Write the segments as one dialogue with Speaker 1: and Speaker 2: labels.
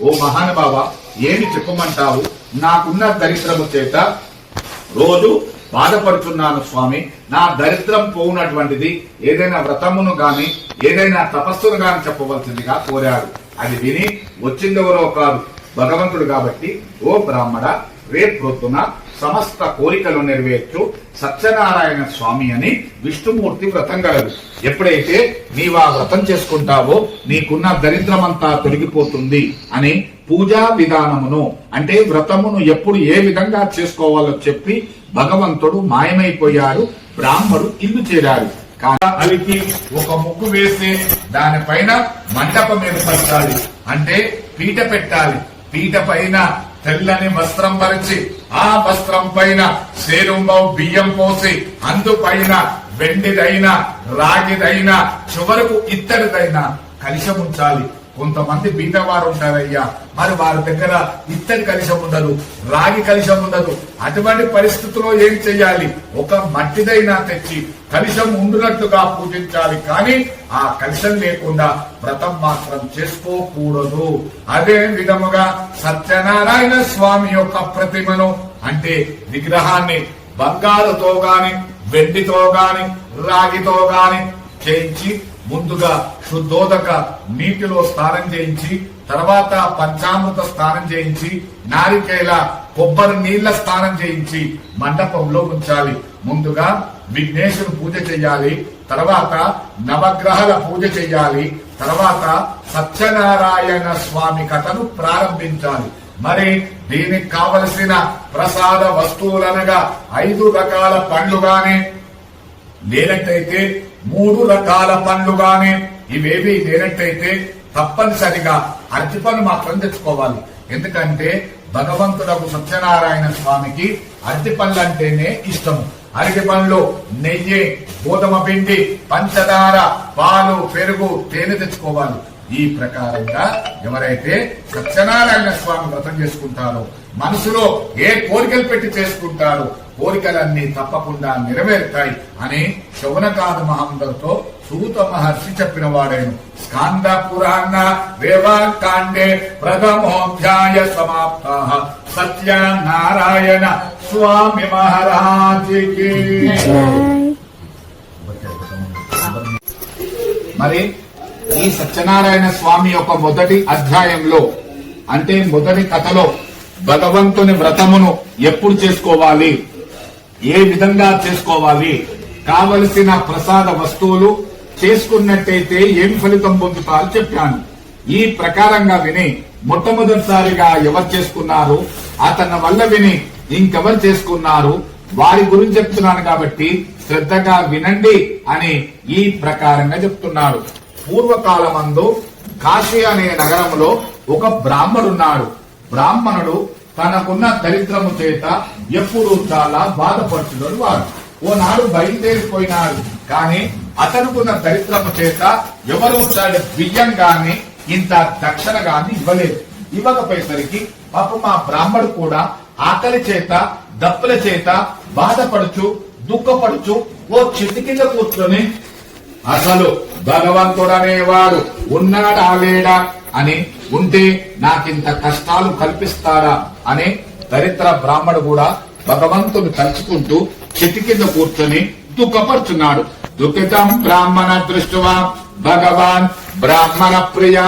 Speaker 1: ఓ మహానుభావ, ఏమి చెప్పమంటావు? నాకున్న దరిద్రము చేత రోజు బాధపడుతున్నాను స్వామి. నా దరిద్రం పోవునటువంటిది ఏదైనా వ్రతమును గాని ఏదైనా తపస్సును గాని చెప్పవలసిందిగా కోరాడు. అది విని వచ్చిందెవరో కాదు, భగవంతుడు. కాబట్టి ఓ బ్రాహ్మణ, రేపు ప్రొద్దున సమస్త కోరికలు నెరవేర్చు సత్యనారాయణ స్వామి అని విష్ణుమూర్తి వ్రతం గలదు. ఎప్పుడైతే నీవు ఆ వ్రతం చేసుకుంటావో నీకున్న దరిద్రమంతా తొలగిపోతుంది అని పూజా విధానమును అంటే వ్రతమును ఎప్పుడు ఏ విధంగా చేసుకోవాలో చెప్పి భగవంతుడు మాయమైపోయాడు. బ్రాహ్మడు ఇల్లు చేరాడు. కాలికి ఒక ముగ్గు వేసి దానిపైన మండపం ఏర్పరచాలి, అంటే పీట పెట్టాలి. పీట పైన తెల్లని వస్త్రం పరిచి ఆ వస్త్రం పైన సేరుంబవు బియ్యం పోసి అందుపైన వెండిదైనా రాగిదైనా చివరకు ఇత్తడిదైనా కలశం ఉంచాలి. కొంతమంది బీదవారు ఉంటారయ్యా, మరి వారి దగ్గర ఇత్తడి కలశం ఉండదు, రాగి కలశం ఉండదు. అటువంటి పరిస్థితుల్లో ఏం చెయ్యాలి? ఒక మట్టిదైనా తెచ్చి కలశం ఉండునట్లుగా పూజించాలి. కానీ ఆ కలశం లేకుండా వ్రతం మాత్రం చేసుకోకూడదు. అదే విధముగా సత్యనారాయణ స్వామి యొక్క ప్రతిమను అంటే విగ్రహాన్ని బంగారుతో గాని వెండితో గాని రాగితో గాని చేయించి ముందుగా శుద్ధోదక నీటిలో స్నానం చేయించి తర్వాత పంచామృత స్నానం చేయించి నారికేల కొబ్బరి నీళ్ల స్నానం చేయించి మండపంలో ఉంచాలి. ముందుగా విఘ్నేశ్వరు పూజ చెయ్యాలి, తర్వాత నవగ్రహాల పూజ చెయ్యాలి, తర్వాత సత్యనారాయణ స్వామి కథను ప్రారంభించాలి. మరి దీనికి కావలసిన ప్రసాద వస్తువులనగా 5 రకాల పండ్లు గాని లేనట్టయితే 3 రకాల పండ్లు గాని ఇవేవి లేనట్టయితే తప్పనిసరిగా అరటిపండు మాత్రం తెచ్చుకోవాలి. ఎందుకంటే భగవంతుడకు సత్యనారాయణ స్వామికి అరటిపండ్లు అంటేనే ఇష్టము. అరటిపండ్లు నెయ్యి, గోధుమ పిండి, పంచదార, పాలు, పెరుగు, తేనె తెచ్చుకోవాలి. ఈ ప్రకారంగా ఎవరైతే సత్యనారాయణ స్వామి వ్రతం చేసుకుంటారో మనసులో ఏ కోరికలు పెట్టి చేసుకుంటారో కోరికలన్నీ తప్పకుండా నెరవేరుతాయి అని శౌనకాది మహమ్మదుతో సూత మహర్షి చెప్పిన వాడేను. స్కాంద పురాణ దేవాకాండే ప్రథమోధ్యాయ సమాప్త. సత్యనారాయణ స్వామి మహారాజుకి. మరి ఈ సత్యనారాయణ స్వామి యొక్క మొదటి అధ్యాయంలో అంటే మొదటి కథలో భగవంతుని వ్రతమును ఎప్పుడు చేసుకోవాలి, ఏ విధంగా చేసుకోవాలి, కావలసిన ప్రసాద వస్తువులు చేసుకున్నట్టయితే ఏం ఫలితం పొందుతారో చెప్పాను. ఈ ప్రకారంగా విని మొట్టమొదటిసారిగా ఎవరు చేసుకున్నారు, అతని వల్ల విని ఇంకెవరు చేసుకున్నారు వారి గురించి చెప్తున్నాను కాబట్టి శ్రద్ధగా వినండి అని ఈ ప్రకారంగా చెప్తున్నారు. పూర్వకాలమందు కాశీ అనే నగరంలో ఒక బ్రాహ్మడున్నాడు. బ్రాహ్మణుడు తనకున్న దరిద్రము చేత ఎప్పుడు చాలా బాధపడుతున్నాడు. వాడు ఓనాడు బయలుదేరిపోయినాడు. కానీ అతనుకున్న దరిద్రము చేత ఎవరు బియ్యం గాని ఇంత దక్షిణ గాని ఇవ్వలేదు. ఇవ్వకపోయేసరికి పాపం మా బ్రాహ్మడు కూడా ఆకలి చేత దప్పుల చేత బాధపడుచు దుఃఖపడుచు ఓ చెట్టు కింద కూర్చొని అసలు భగవంతుడనేవాడు ఉన్నాడా లేడా అని ఉంటే నాకింత కష్టాలు కల్పిస్తాడా అనే దరిద్ర బ్రాహ్మడు కూడా భగవంతుని తలుచుకుంటూ చెట్టు కింద కూర్చొని దుఃఖపడుచున్నాడు. దుఃఖితం బ్రాహ్మణ దృష్ట్వా భగవాన్ బ్రాహ్మణ ప్రియా.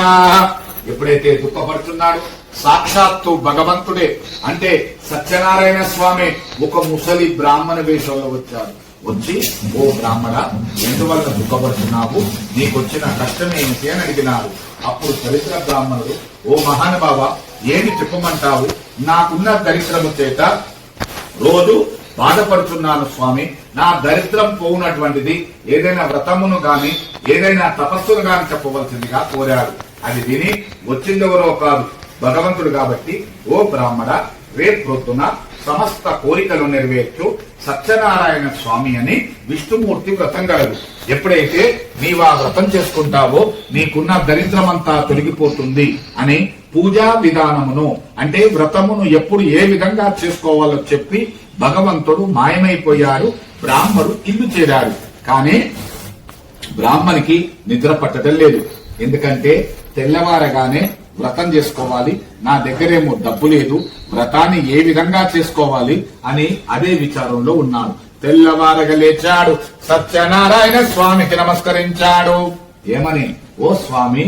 Speaker 1: ఎప్పుడైతే దుఃఖపడుతున్నాడు సాక్షాత్తు భగవంతుడే అంటే సత్యనారాయణ స్వామి ఒక ముసలి బ్రాహ్మణ వేషంలో వచ్చాడు. వచ్చి ఓ బ్రాహ్మణ, ఎందువల్ల దుఃఖపడుతున్నావు, నీకొచ్చిన కష్టం ఏమిటి అని అడిగినారు. అప్పుడు దరిద్ర బ్రాహ్మణుడు, ఓ మహానుభావ, ఏమి చెప్పమంటావు? నాకున్న దరిద్రము చేత రోజు బాధపడుతున్నాను స్వామి. నా దరిద్రం పోవునటువంటిది ఏదైనా వ్రతమును గాని ఏదైనా తపస్సును గాని చెప్పవలసిందిగా కోరాడు. అది విని వచ్చిందెవరో కాదు, భగవంతుడు. కాబట్టి ఓ బ్రాహ్మణ, రేపు ప్రొద్దున సమస్త కోరికలు నెరవేర్చు సత్యనారాయణ స్వామి అని విష్ణుమూర్తి వ్రతం గలదు. ఎప్పుడైతే నీవు ఆ వ్రతం చేసుకుంటావో నీకున్న దరిద్రమంతా తొలగిపోతుంది అని పూజా విధానమును అంటే వ్రతమును ఎప్పుడు ఏ విధంగా చేసుకోవాలో చెప్పి భగవంతుడు మాయమైపోయాడు. బ్రాహ్మడు ఇల్లు చేరాడు. కానీ బ్రాహ్మణికి నిద్ర పట్టడం లేదు. ఎందుకంటే తెల్లవారగానే వ్రతం చేసుకోవాలి, నా దగ్గరేమో డబ్బు లేదు, వ్రతాన్ని ఏ విధంగా చేసుకోవాలి అని అదే విచారంలో ఉన్నాడు. తెల్లవారగా లేచాడు, సత్యనారాయణ స్వామికి నమస్కరించాడు. ఏమని? ఓ స్వామి,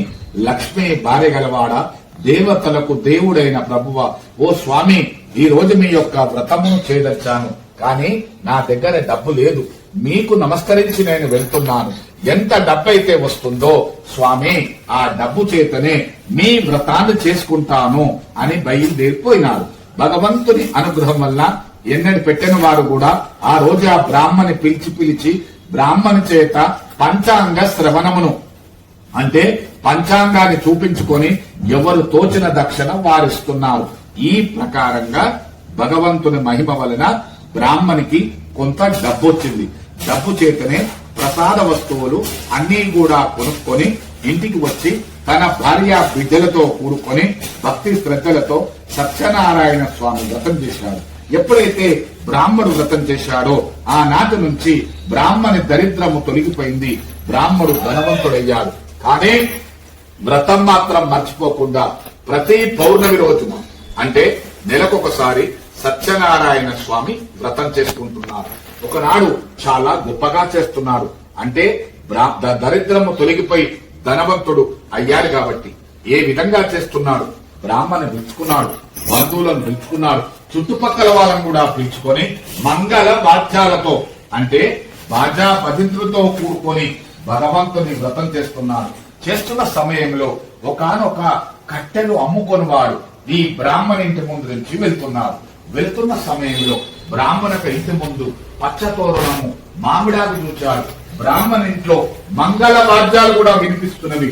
Speaker 1: లక్ష్మీ భార్య గలవాడా, దేవతలకు దేవుడైన ప్రభువ, ఓ స్వామి, ఈ రోజు మీ యొక్క వ్రతమును చేయదచ్చాను, కానీ నా దగ్గర డబ్బు లేదు. మీకు నమస్కరించి నేను వెళ్తున్నాను. ఎంత డబ్బైతే వస్తుందో స్వామి, ఆ డబ్బు చేతనే మీ వ్రతాన్ని చేసుకుంటాను అని బయలుదేరిపోయినాడు. భగవంతుని అనుగ్రహం వల్ల ఎన్నడి పెట్టిన వారు కూడా ఆ రోజు ఆ బ్రాహ్మణి పిలిచి బ్రాహ్మణి చేత పంచాంగ శ్రవణమును అంటే పంచాంగాన్ని చూపించుకొని ఎవరు తోచిన దక్షిణ వారిస్తున్నారు. ఈ ప్రకారంగా భగవంతుని మహిమ వలన బ్రాహ్మణికి కొంత డబ్బు వచ్చింది. డబ్బు చేతనే ప్రసాద వస్తువులు అన్ని కూడా కొనుక్కొని ఇంటికి వచ్చి తన భార్య బిడ్డలతో కూడుకొని భక్తి శ్రద్ధలతో సత్యనారాయణ స్వామి వ్రతం చేశాడు. ఎప్పుడైతే బ్రాహ్మడు వ్రతం చేశాడో ఆనాటి నుంచి బ్రాహ్మణి దరిద్రము తొలగిపోయింది, బ్రాహ్మడు ధనవంతుడయ్యాడు. కానీ వ్రతం మాత్రం మర్చిపోకుండా ప్రతి పౌర్ణమి రోజున అంటే నెలకొకసారి సత్యనారాయణ స్వామి వ్రతం చేసుకుంటున్నారు. ఒకనాడు చాలా గొప్పగా చేస్తున్నాడు. అంటే దరిద్రము తొలగిపోయి ధనవంతుడు అయ్యాడు కాబట్టి ఏ విధంగా చేస్తున్నాడు? బ్రాహ్మణి పిలుచుకున్నాడు, బంధువులను పిలుచుకున్నాడు, చుట్టుపక్కల వాళ్ళని కూడా పిలుచుకొని మంగళ వాద్యాలతో అంటే బాజా భజంత్రులతో కూడుకొని భగవంతుని వ్రతం చేస్తున్నాడు. చేస్తున్న సమయంలో ఒకానొక కట్టెలు అమ్ముకొని వాడు ఈ బ్రాహ్మణ ఇంటి ముందు నుంచి వెళ్తున్నాడు. వెళ్తున్న సమయంలో బ్రాహ్మణక ఇంటి ముందు పచ్చతోరణము మామిడాకు చూచాడు. బ్రాహ్మణ ఇంట్లో మంగళ వాద్యాలు కూడా వినిపిస్తున్నవి.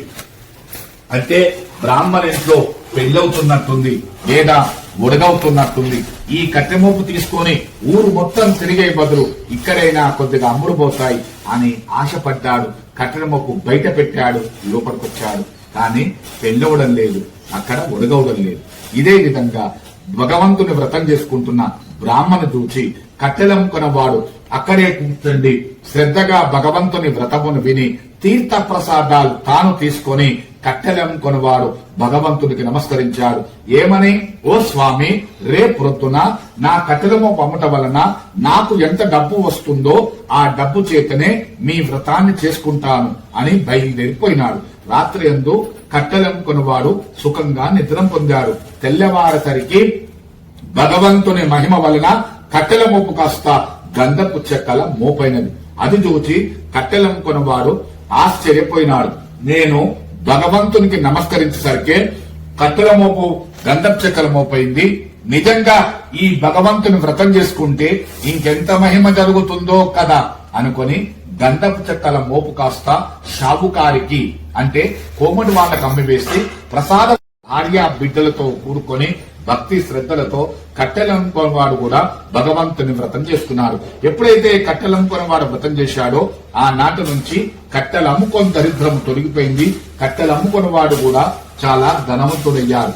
Speaker 1: అంటే బ్రాహ్మణ ఇంట్లో పెళ్ళవుతున్నట్టుంది లేదా ఒడగవుతున్నట్టుంది. ఈ కట్టెమోపు తీసుకొని ఊరు మొత్తం తిరిగే బదులు ఇక్కడైనా కొద్దిగా అమ్ముడుపోతాయి అని ఆశపడ్డాడు. కట్టెమోపు బయట పెట్టాడు, లోపలికొచ్చాడు. కానీ పెళ్ళవడం లేదు, అక్కడ ఒడగవడం లేదు. ఇదే విధంగా భగవంతుని వ్రతం చేసుకుంటున్న బ్రాహ్మణు చూచి కట్టెలమ్ముకున్న వాడు అక్కడే కూర్చండి శ్రద్ధగా భగవంతుని వ్రతమును విని తీర్థ ప్రసాదాలు తాను తీసుకొని కట్టెలమ్ముకొనివాడు భగవంతునికి నమస్కరించాడు. ఏమని? ఓ స్వామి, రేపొద్దున నా కట్టెలము అమ్మటం వలన నాకు ఎంత డబ్బు వస్తుందో ఆ డబ్బు చేతనే మీ వ్రతాన్ని చేసుకుంటాను అని బయలుదేరిపోయినాడు. రాత్రి యందు కట్టెలమ్ముకొనివాడు సుఖంగా నిద్ర పొందాడు. తెల్లవారసరికి భగవంతుని మహిమ వలన కట్టెల మోపు కాస్త గంధపు చెక్కల మోపైనది. అది చూచి కట్టెలమ్ముకొనివాడు ఆశ్చర్యపోయినాడు. నేను భగవంతునికి నమస్కరించేసరికి కట్టెల మోపు గంధపు చెక్కల మోపైంది. నిజంగా ఈ భగవంతుని వ్రతం చేసుకుంటే ఇంకెంత మహిమ జరుగుతుందో కదా అనుకొని గంధపు చెక్కల మోపు కాస్త షావుకారికి అంటే కోమటి వాళ్ళకు అమ్మివేసి ప్రసాద భార్య బిడ్డలతో కూడుకొని భక్తి శ్రద్ధలతో కట్టెలమ్ముకొనివాడు కూడా భగవంతుని వ్రతం చేస్తున్నాడు. ఎప్పుడైతే కట్టెలమ్ముకొనివాడు వ్రతం చేశాడో ఆ నాటి నుంచి కట్టెలు అమ్ముకొని దరిద్రం తొలగిపోయింది. కట్టెలు అమ్ముకొనివాడు కూడా చాలా ధనవంతుడయ్యాడు.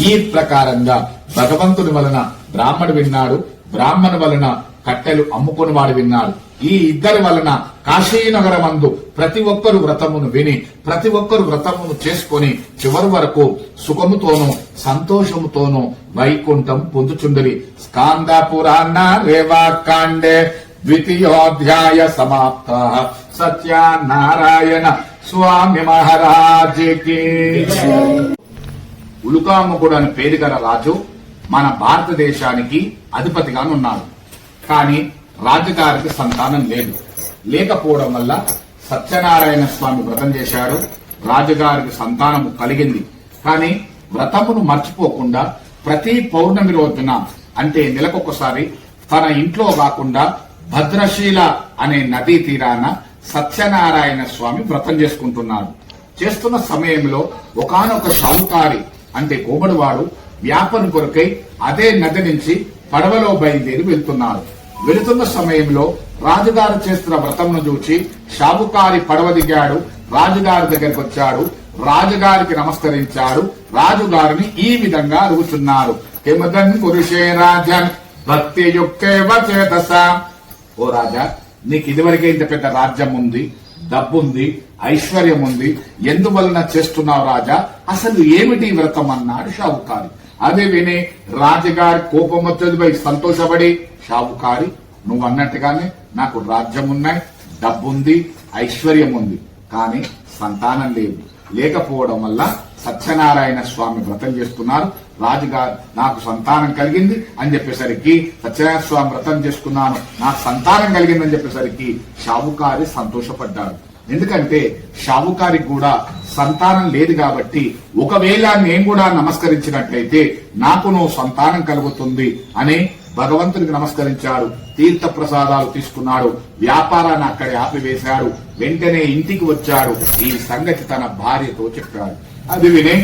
Speaker 1: ఈ ప్రకారంగా భగవంతుని వలన బ్రాహ్మణుడు విన్నాడు, బ్రాహ్మణు వలన కట్టెలు అమ్ముకొనివాడు విన్నాడు. ఈ ఇద్దరి వలన కాశీనగరమందు ప్రతి ఒక్కరు వ్రతమును విని ప్రతి ఒక్కరు వ్రతమును చేసుకొని చివరి వరకు సుఖముతోనూ సంతోషముతోనూ వైకుంఠం పొందుచుండరి. స్కాంద పురాణ రేవాకాండే ద్వితీయోధ్యాయ సమాప్త. సత్యనారాయణ స్వామి మహారాజుకి. ఉలుకాముకుడు అని పేరు గల రాజు మన భారతదేశానికి అధిపతిగానున్నాడు. కానీ రాజుగారికి సంతానం లేదు. లేకపోవడం వల్ల సత్యనారాయణ స్వామి వ్రతం చేశాడు. రాజుగారికి సంతానము కలిగింది. కానీ వ్రతమును మర్చిపోకుండా ప్రతి పౌర్ణమి రోజున అంటే నెలకొకసారి తన ఇంట్లో కాకుండా భద్రశీల అనే నదీ తీరాన సత్యనారాయణ స్వామి వ్రతం చేసుకుంటున్నాడు. చేస్తున్న సమయంలో ఒకానొక షావుకారి అంటే కోమడివాడు వ్యాపారం కొరకై అదే నది నుంచి పడవలో బయలుదేరి వెళ్తున్నాడు. వెళుతున్న సమయంలో రాజుగారు చేస్తున్న వ్రతమును చూచి షావుకారి పడవ దిగాడు. రాజుగారి దగ్గరికి వచ్చాడు. రాజుగారికి నమస్కరించాడు. రాజుగారిని ఈ విధంగా అడుగుతున్నారు. కిమదన్ పురుషే రాజన్ భక్తియుక్తేవ చేతస. ఓ రాజా, నీకు ఇదివరకే ఇంత పెద్ద రాజ్యం ఉంది, డబ్బుంది, ఐశ్వర్యం ఉంది, ఎందువలన చేస్తున్నావు రాజా, అసలు ఏమిటి వ్రతం అన్నాడు షావుకారి. అదే విని రాజుగారి కోపం వచ్చేది, సంతోషపడి, షావుకారి నువ్వు అన్నట్టుగానే నాకు రాజ్యం ఉన్నాయి, డబ్బుంది, ఐశ్వర్యం ఉంది, కానీ సంతానం లేదు. లేకపోవడం వల్ల సత్యనారాయణ స్వామి వ్రతం చేస్తున్నారు. రాజుగారు నాకు సంతానం కలిగింది అని చెప్పేసరికి, సత్యనారాయణ స్వామి వ్రతం చేసుకున్నాను, నాకు సంతానం కలిగిందని చెప్పేసరికి షావుకారి సంతోషపడ్డాడు. ఎందుకంటే షావుకారికి కూడా సంతానం లేదు కాబట్టి, ఒకవేళ నేను కూడా నమస్కరించినట్లయితే నాకును సంతానం కలుగుతుంది అని భగవంతునికి నమస్కరించాడు. తీర్థ ప్రసాదాలు తీసుకున్నాడు, వ్యాపారాన్ని అక్కడే ఆపివేశాడు. వెంటనే ఇంటికి వచ్చాడు. ఈ సంగతి తన భార్యతో చెప్పాడు. అది విని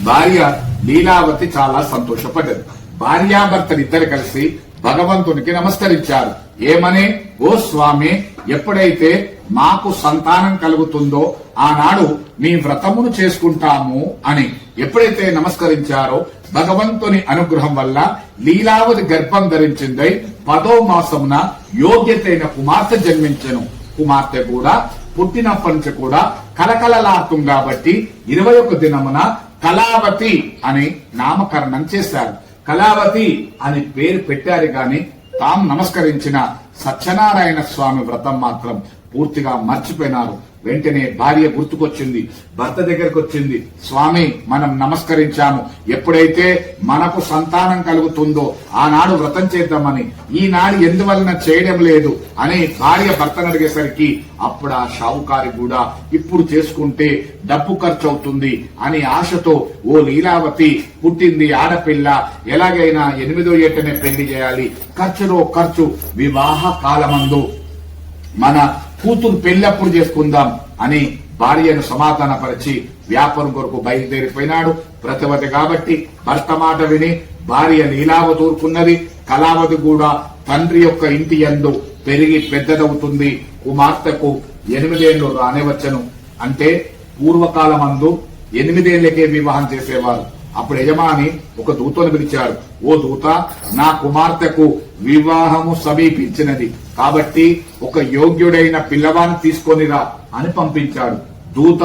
Speaker 1: భార్య లీలావతి చాలా సంతోషపడ్డది. భార్యాభర్తలిద్దరు కలిసి భగవంతునికి నమస్కరించారు. ఏమని, ఓ స్వామి, ఎప్పుడైతే మాకు సంతానం కలుగుతుందో ఆనాడు మీ వ్రతమును చేసుకుంటాము అని ఎప్పుడైతే నమస్కరించారో, భగవంతుని అనుగ్రహం వల్ల లీలావతి గర్భం ధరించిందై 10వ మాసమున యోగ్యతైన కుమార్తె జన్మించెను. కుమార్తె కూడా పుట్టినప్పటి నుంచి కూడా కలకలలాడుతుంది కాబట్టి 21 దినమున కళావతి అని నామకరణం చేశారు. కళావతి అని పేరు పెట్టారు గాని తాము నమస్కరించిన సత్యనారాయణ స్వామి వ్రతం మాత్రం పూర్తిగా మర్చిపోయినారు. వెంటనే భార్య గుర్తుకొచ్చింది, భర్త దగ్గరకు వచ్చింది. స్వామి, మనం నమస్కరించాము, ఎప్పుడైతే మనకు సంతానం కలుగుతుందో ఆనాడు వ్రతం చేద్దామని, ఈనాడు ఎందువలన చేయడం లేదు అని భార్య భర్తను అడిగేసరికి, అప్పుడు ఆ షావుకారి కూడా ఇప్పుడు చేసుకుంటే డబ్బు ఖర్చు అవుతుంది అని ఆశతో, ఓ లీలావతి, పుట్టింది ఆడపిల్ల, ఎలాగైనా 8వ ఏటనే పెళ్లి చేయాలి, ఖర్చులో ఖర్చు, వివాహ కాలమందు మన కూతురు పెళ్లప్పుడు చేసుకుందాం అని భార్యను సమాధానపరిచి వ్యాపారం కొరకు బయలుదేరిపోయినాడు. ప్రతివతి కాబట్టి భర్త మాట విని భార్య లీలావతి ఊరుకున్నది. కళావతి కూడా తండ్రి యొక్క ఇంటి యందు పెరిగి పెద్దదవుతుంది. కుమార్తెకు 8 ఏళ్లు రానివచ్చను. అంటే పూర్వకాలమందు 8 ఏళ్లకే వివాహం చేసేవారు. అప్పుడు యజమాని ఒక దూతను పిలిచాడు. ఓ దూత, నా కుమార్తెకు వివాహము సమీపించినది కాబట్టి ఒక యోగ్యుడైన పిల్లవాన్ని తీసుకొనిరా అని పంపించాడు. దూత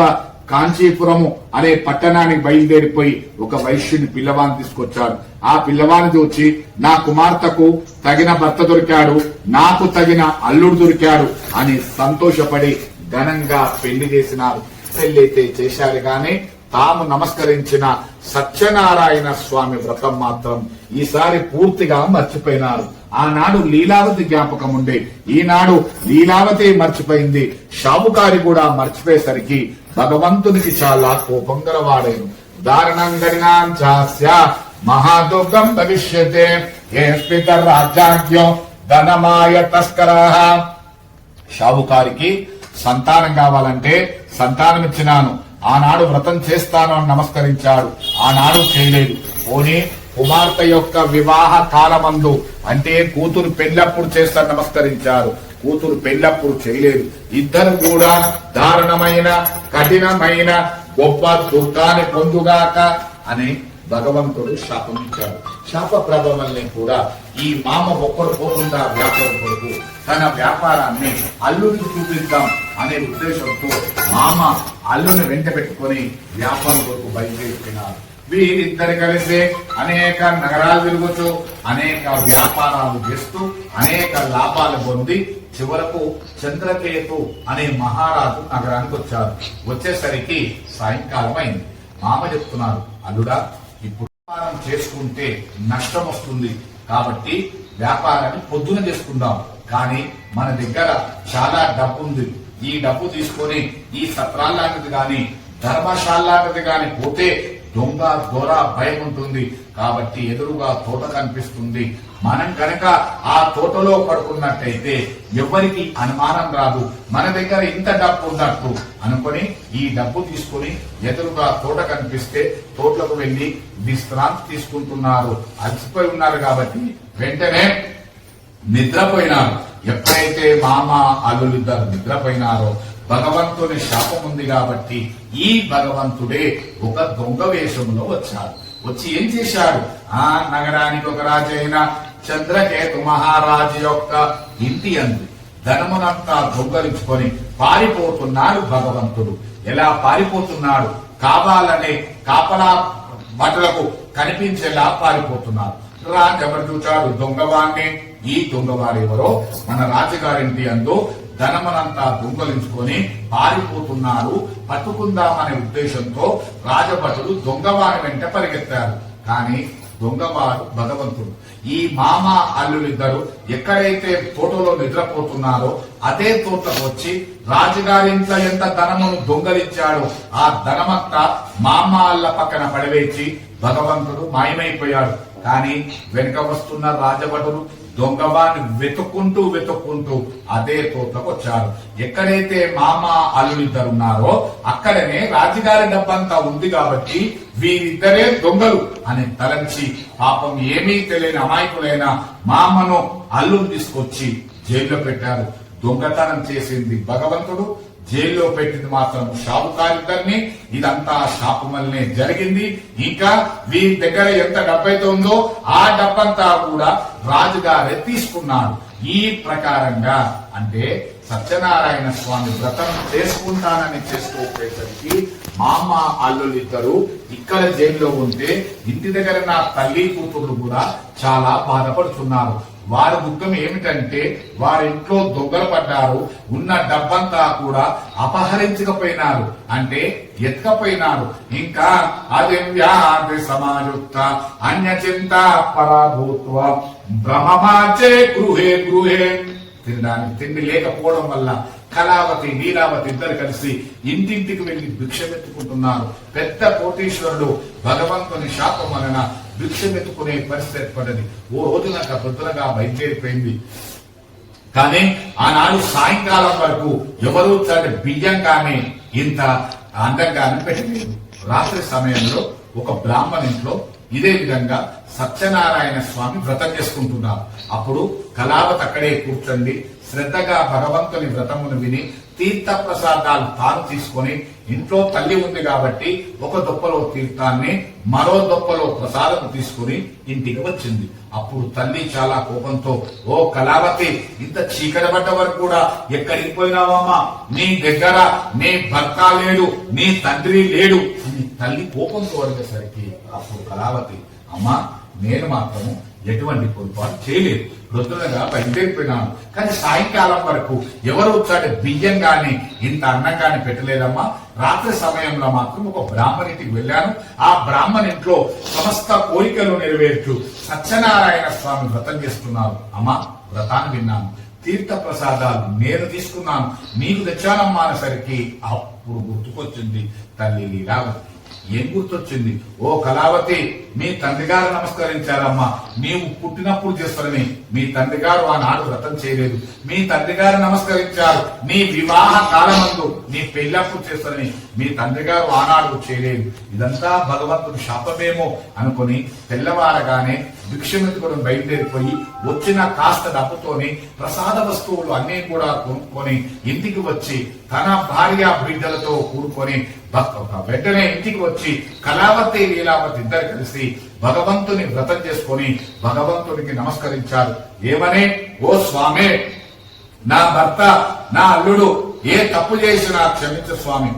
Speaker 1: కాంచీపురము అనే పట్టణానికి బయలుదేరిపోయి ఒక వైశ్యుని పిల్లవాన్ని తీసుకొచ్చాడు. ఆ పిల్లవాన్ని చూచి, నా కుమార్తెకు తగిన భర్త దొరికాడు, నాకు తగిన అల్లుడు దొరికాడు అని సంతోషపడి ఘనంగా పెళ్లి చేసినారు. పెళ్లైతే చేశారు గాని తాము నమస్కరించిన సత్యనారాయణ స్వామి వ్రతం మాత్రం ఈసారి పూర్తిగా మర్చిపోయినారు. ఆనాడు లీలావతి జ్ఞాపకం ఉండే, ఈనాడు లీలావతి మర్చిపోయింది. షావుకారి కూడా మర్చిపోయేసరికి భగవంతునికి చాలా కోపం గలవాడేను. దారుణం గణాంచాస్య మహాదుర్గం భవిష్యతే రాజ్యాజ్ఞం ధనమాయ తస్కరః. షావుకారికి సంతానం కావాలంటే సంతానం ఇచ్చినాను, ఆనాడు వ్రతం చేస్తాను అని నమస్కరించాడు, ఆనాడు చేయలేదు. పోనీ కుమార్తె యొక్క వివాహ కాలమందు అంటే కూతురు పెళ్లప్పుడు చేస్తాను నమస్కరించారు, కూతురు పెళ్లప్పుడు చేయలేదు. ఇద్దరు కూడా దారుణమైన కఠినమైన గొప్ప దుఃఖాన్ని పొందుగాక అని భగవంతుడు శాపం ఇచ్చాడు. శాప ప్రభావాన్ని కూడా ఈ మామ ఒక్కరు పోకుండా వ్యాపారం కొరకు తన వ్యాపారాన్ని అల్లుడికి చూపిద్దాం అనే ఉద్దేశంతో మామ అల్లుని వెంట పెట్టుకుని వ్యాపారం కొరకు బయలుదేరుతున్నారు. వీరిద్దరు కలిసి అనేక నగరాలు తిరుగుతూ అనేక వ్యాపారాలు చేస్తూ అనేక లాభాలు పొంది చివరకు చంద్రకేతు అనే మహారాజు నగరానికి వచ్చారు. వచ్చేసరికి సాయంకాలం అయింది. మామ చెప్తున్నారు, అల్లుడా, ఇప్పుడు వ్యాపారం చేసుకుంటే నష్టం వస్తుంది కాబట్టి వ్యాపారాన్ని పొద్దున చేసుకుందాం, కానీ మన దగ్గర చాలా డబ్బు ఉంది, ఈ డబ్బు తీసుకొని ఈ సత్రాల లాంటిది గాని ధర్మశాల లాంటిది గాని పోతే దొంగ దొర భయం ఉంటుంది కాబట్టి ఎదురుగా తోట కనిపిస్తుంది, మనం కనుక ఆ తోటలో పడుకున్నట్టయితే ఎవరికి అనుమానం రాదు, మన దగ్గర ఇంత డబ్బు ఉన్నట్టు అనుకుని ఈ డబ్బు తీసుకుని ఎదురుగా తోట కనిపిస్తే తోటలకు వెళ్లి విశ్రాంతి తీసుకుంటున్నారు. అలసిపోయి ఉన్నారు కాబట్టి వెంటనే నిద్రపోయినారు. ఎప్పుడైతే మామ అల్లులిద్దరు నిద్రపోయినారో భగవంతుని శాపం ఉంది కాబట్టి ఈ భగవంతుడే ఒక దొంగ వేషంలో వచ్చాడు. వచ్చి ఏం చేశాడు, ఆ నగరానికి ఒక రాజు అయిన చంద్రకేతు మహారాజు యొక్క ఇంటి అందు ధనమునంతా దొంగలించుకొని పారిపోతున్నాడు భగవంతుడు. ఎలా పారిపోతున్నాడు? కావాలనే కాపలా భటులకు కనిపించేలా పారిపోతున్నారు. ఎవరు చూచారు? దొంగవాణ్ణి. ఈ దొంగవారు ఎవరో మన రాజుగారింటి అందు ధనమనంతా దొంగలించుకొని పారిపోతున్నారు, పట్టుకుందామనే ఉద్దేశంతో రాజభటులు దొంగవారి వెంట పరిగెత్తారు. కానీ దొంగవారు భగవంతుడు. ఈ మామ అల్లులిద్దరు ఎక్కడైతే తోటలో నిద్రపోతున్నారో అదే తోటకు వచ్చి రాజుగారింట్లో ఎంత ధనమును దొంగలించాడో ఆ ధనమంతా మామ అల్ల పక్కన పడవేసి భగవంతుడు మాయమైపోయాడు. కానీ వెనుక వస్తున్న రాజభటులు దొంగవాన్ని వెతుక్కుంటూ అదే తోటకు వచ్చారు. ఎక్కడైతే మామ అల్లులిద్దరున్నారో అక్కడనే రాజుగారి డబ్బంతా ఉంది కాబట్టి వీరిద్దరే దొంగలు అని తలంచి పాపం ఏమీ తెలియని అమాయకులైన మామను అల్లుని తీసుకొచ్చి జైల్లో పెట్టారు. దొంగతనం చేసింది భగవంతుడు, జైల్లో పెట్టింది మాత్రం షాపుకారిద్దరిని. ఇదంతా శాపమల్లనే జరిగింది. ఇంకా వీరి దగ్గర ఎంత డబ్బైతే ఉందో ఆ డబ్బంతా కూడా రాజుగారే తీసుకున్నాడు. ఈ ప్రకారంగా అంటే సత్యనారాయణ స్వామి వ్రతం చేసుకుంటానని చేసుకోపోయేసరికి మామ అల్లులిద్దరు ఇక్కడ జైల్లో ఉంటే ఇంటి దగ్గర నా తల్లి కూతురు కూడా చాలా బాధపడుతున్నారు. వారి దుఃఖం ఏమిటంటే వారింట్లో దొంగలు పడ్డారు, ఉన్న డబ్బంతా కూడా అపహరించకపోయినారు, అంటే ఎత్తుకపోయినారు. ఇంకా అది వ్యాధి సమాయుక్త అన్యచింత పరాభూత్వ బ్రహ్మమాచే గృహే తినడానికి తిండి లేకపోవడం వల్ల కళావతి లీలావతి ఇద్దరు కలిసి ఇంటింటికి వెళ్లి భిక్షమెత్తుకుంటున్నారు. పెద్ద కోటీశ్వరుడు భగవంతుని శాపం వలన భిక్షమెత్తుకునే పరిస్థితి ఏర్పడింది. ఓ రోజునక పొద్దునగా బయలుదేరిపోయింది. కానీ ఆనాడు సాయంకాలం వరకు ఎవరూ బియ్యం కానీ ఇంత అందంగానే పెట్టలేదు. రాత్రి సమయంలో ఒక బ్రాహ్మణ ఇంట్లో ఇదే విధంగా సత్యనారాయణ స్వామి వ్రతం చేసుకుంటున్నారు. అప్పుడు కళావతి అక్కడే కూర్చొని శ్రద్ధగా భగవంతుని వ్రతమును విని తీర్థ ప్రసాదాలు తాను తీసుకొని ఇంట్లో తల్లి ఉంది కాబట్టి ఒక దొప్పలో తీర్థాన్ని మరో దొప్పలో ప్రసాదం తీసుకుని ఇంటికి వచ్చింది. అప్పుడు తల్లి చాలా కోపంతో, ఓ కళావతి, ఇంత చీకటి పడ్డ వరకు కూడా ఎక్కడికి పోయినావమ్మా? నీ దగ్గర నీ భర్త లేడు, నీ తండ్రి లేడు అని తల్లి కోపంతో అడిగేసరికి అప్పుడు కళావతి, అమ్మా నేను మాత్రము ఎటువంటి పొరపాటు చేయలేదు, ప్రొద్దునగా బయలుదేరిపోయినాను. కానీ సాయంకాలం వరకు ఎవరు వచ్చాడు బియ్యం గాని ఇంత అన్నం గాని పెట్టలేదమ్మా. రాత్రి సమయంలో మాత్రం ఒక బ్రాహ్మణింటికి వెళ్ళాను. ఆ బ్రాహ్మణింట్లో సమస్త కోరికలు నెరవేర్చు సత్యనారాయణ స్వామి వ్రతం చేస్తున్నారు. అమ్మా వ్రతాన్ని విన్నాను, తీర్థ ప్రసాదాలు నేను తీసుకున్నాను, నీకు తెచ్చానమ్మా అనేసరికి అప్పుడు గుర్తుకొచ్చింది తల్లి లీలావతి. ఏం గుర్తొచ్చింది? ఓ కళావతి, మీ తండ్రి గారు నమస్కరించారమ్మా, నీవు పుట్టినప్పుడు చేస్తారని మీ తండ్రి గారు ఆనాడు వ్రతం చేయలేదు. మీ తండ్రి గారు నమస్కరించారు, నీ వివాహ కాలమందు నీ పెళ్ళప్పుడు చేస్తారని మీ తండ్రి గారు ఆనాడు చేయలేదు. ఇదంతా భగవంతుడు శాపమేమో అనుకుని తెల్లవారగానే భిక్షమెత్తుకొని బయలుదేరిపోయి వచ్చిన కాస్త డబ్బుతోని ప్రసాద వస్తువులు అన్ని కూడా కొనుక్కొని ఇంటికి వచ్చి తన భార్య బిడ్డలతో కూడుకొని వెంటనే ఇంటికి వచ్చి కళావతి లీలావతి ఇద్దరు కలిసి భగవంతుని వ్రతం చేసుకొని భగవంతునికి నమస్కరించారు. ఏమనే? ఓ స్వామి, నా భర్త నా అల్లుడు ఏ తప్పు చేసినా క్షమించు స్వామి,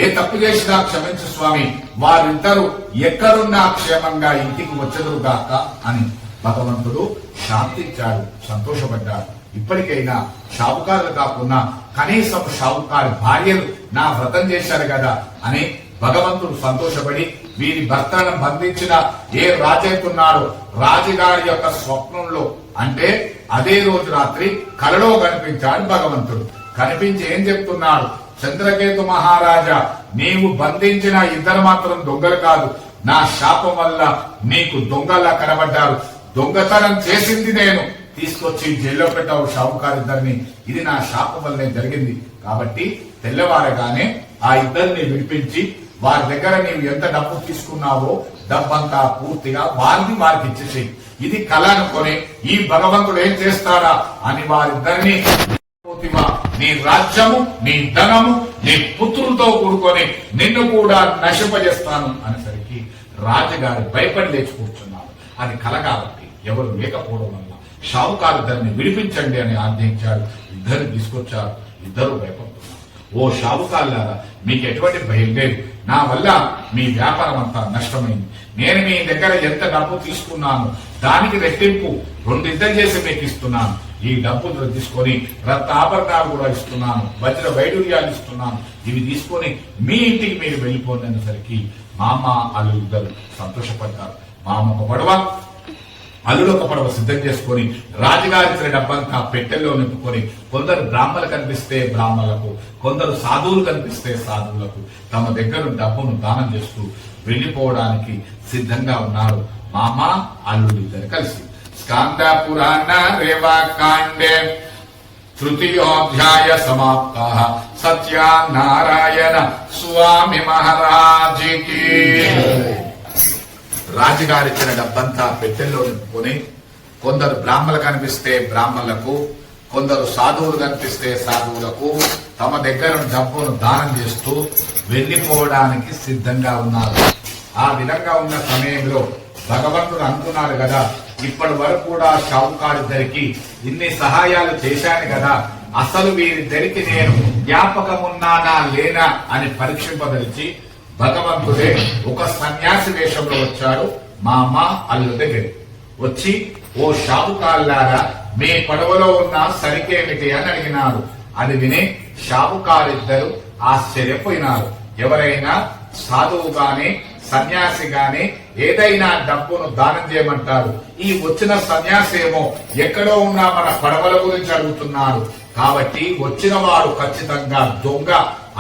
Speaker 1: ఏ తప్పు చేసినా క్షమించు స్వామి, వారిద్దరూ ఎక్కడున్నా క్షేమంగా ఇంటికి వచ్చదురుగాక అని భగవంతుడు శాంతించాడు, సంతోషపడ్డాడు. ఇప్పటికైనా షావుకారులు కాకుండా కనీసం షావుకారు భార్యలు నా వ్రతం చేశారు కదా అని భగవంతుడు సంతోషపడి వీరి భర్తలను బంధించిన ఏ రాజైతున్నాడో రాజుగారి యొక్క స్వప్నంలో, అంటే అదే రోజు రాత్రి కలలో కనిపించాడు భగవంతుడు. కనిపించి ఏం చెప్తున్నాడు? చంద్రకేతు మహారాజా, నీవు బంధించిన ఇద్దరు మాత్రం దొంగలు కాదు, నా శాపం వల్ల నీకు దొంగలా కనబడ్డారు. దొంగతనం చేసింది నేను, తీసుకొచ్చి జైల్లో పెట్టావు షావుకారిద్దరిని. ఇది నా శాపం వల్లనే జరిగింది. కాబట్టి తెల్లవారగానే ఆ ఇద్దరిని విడిపించి వారి దగ్గర నీవు ఎంత డబ్బు తీసుకున్నావో డబ్బంతా పూర్తిగా వారికి ఇచ్చేసేయి. ఇది కళ అనుకొని ఈ భగవంతుడు ఏం చేస్తాడా అని వారిద్దరిని నీ రాజ్యము, నీ ధనము, నీ పుత్రులతో కూడుకొని నిన్ను కూడా నశింపజేస్తాను అనేసరికి రాజుగారు భయపడి లేచి కూర్చున్నారు. అది కల కాబట్టి ఎవరు లేకపోవడం వల్ల షావుకారు ఇద్దరిని విడిపించండి అని ఆజ్ఞించాడు. ఇద్దరు తీసుకొచ్చారు. ఇద్దరు భయపడుతున్నారు. ఓ షావుకారులారా, మీకు ఎటువంటి భయం లేదు. నా వల్ల మీ వ్యాపారం అంతా నష్టమైంది. నేను మీ దగ్గర ఎంత డబ్బు తీసుకున్నాను దానికి రెట్టింపు రెండింతలు చేసి మీకు ఇస్తున్నాను. ఈ డబ్బులు తీసుకొని రత్నాభరణాలు కూడా ఇస్తున్నాను, వజ్ర వైడూర్యాలు ఇస్తున్నాను. ఇవి తీసుకొని మీ ఇంటికి మీరు వెళ్ళిపోయినసరికి మామ అల్లుడు ఇద్దరు సంతోషపడ్డారు. మామ ఒక పడవ, అల్లుడు ఒక పడవ సిద్ధం చేసుకొని రాజుగారి ఇచ్చిన డబ్బంతా పెట్టెల్లో నింపుకొని కొందరు బ్రాహ్మణులు కనిపిస్తే బ్రాహ్మణులకు, కొందరు సాధువులు కనిపిస్తే సాధువులకు తమ దగ్గర డబ్బును దానం చేస్తూ వెళ్లిపోవడానికి సిద్ధంగా ఉన్నారు మామ అల్లుడు ఇద్దరు కలిసి. స్కాంద పురాణ రేవాకాండే తృతీయోధ్యాయ సమాప్త. సత్యనారాయణ స్వామి మహారాజుకి. రాజుగారిచ్చిన డబ్బంతా పెట్టెల్లో నింపుకొని కొందరు బ్రాహ్మణులు కనిపిస్తే బ్రాహ్మణులకు, కొందరు సాధువులు కనిపిస్తే సాధువులకు తమ దగ్గర డబ్బును దానం చేస్తూ వెళ్లిపోవడానికి సిద్ధంగా ఉన్నారు. ఆ విధంగా ఉన్న సమయంలో భగవంతుడు అనుకున్నాడు కదా, ఇప్పటి వరకు కూడా షావుకారిద్దరికి ఇన్ని సహాయాలు చేశాను కదా, అసలు వీరిద్దరికి నేను జ్ఞాపకమున్నానా లేనా అని పరీక్షింపదలిచి భగవంతుడే ఒక సన్యాసి వేషంలో వచ్చాడు మామ అల్లుడి దగ్గర. వచ్చి, ఓ షావుకారులారా, మీ పడవలో ఉన్న సరికేమిటి అని అడిగినారు. అది విని షావుకారిద్దరు ఆశ్చర్యపోయినారు. ఎవరైనా సాధువు గాని సన్యాసి గాని ఏదైనా డబ్బును దానం చేయమంటారు. ఈ వచ్చిన సన్యాసి ఏమో ఎక్కడో ఉన్న మన పడవల గురించి అడుగుతున్నారు. కాబట్టి వచ్చిన వాడు ఖచ్చితంగా దొంగ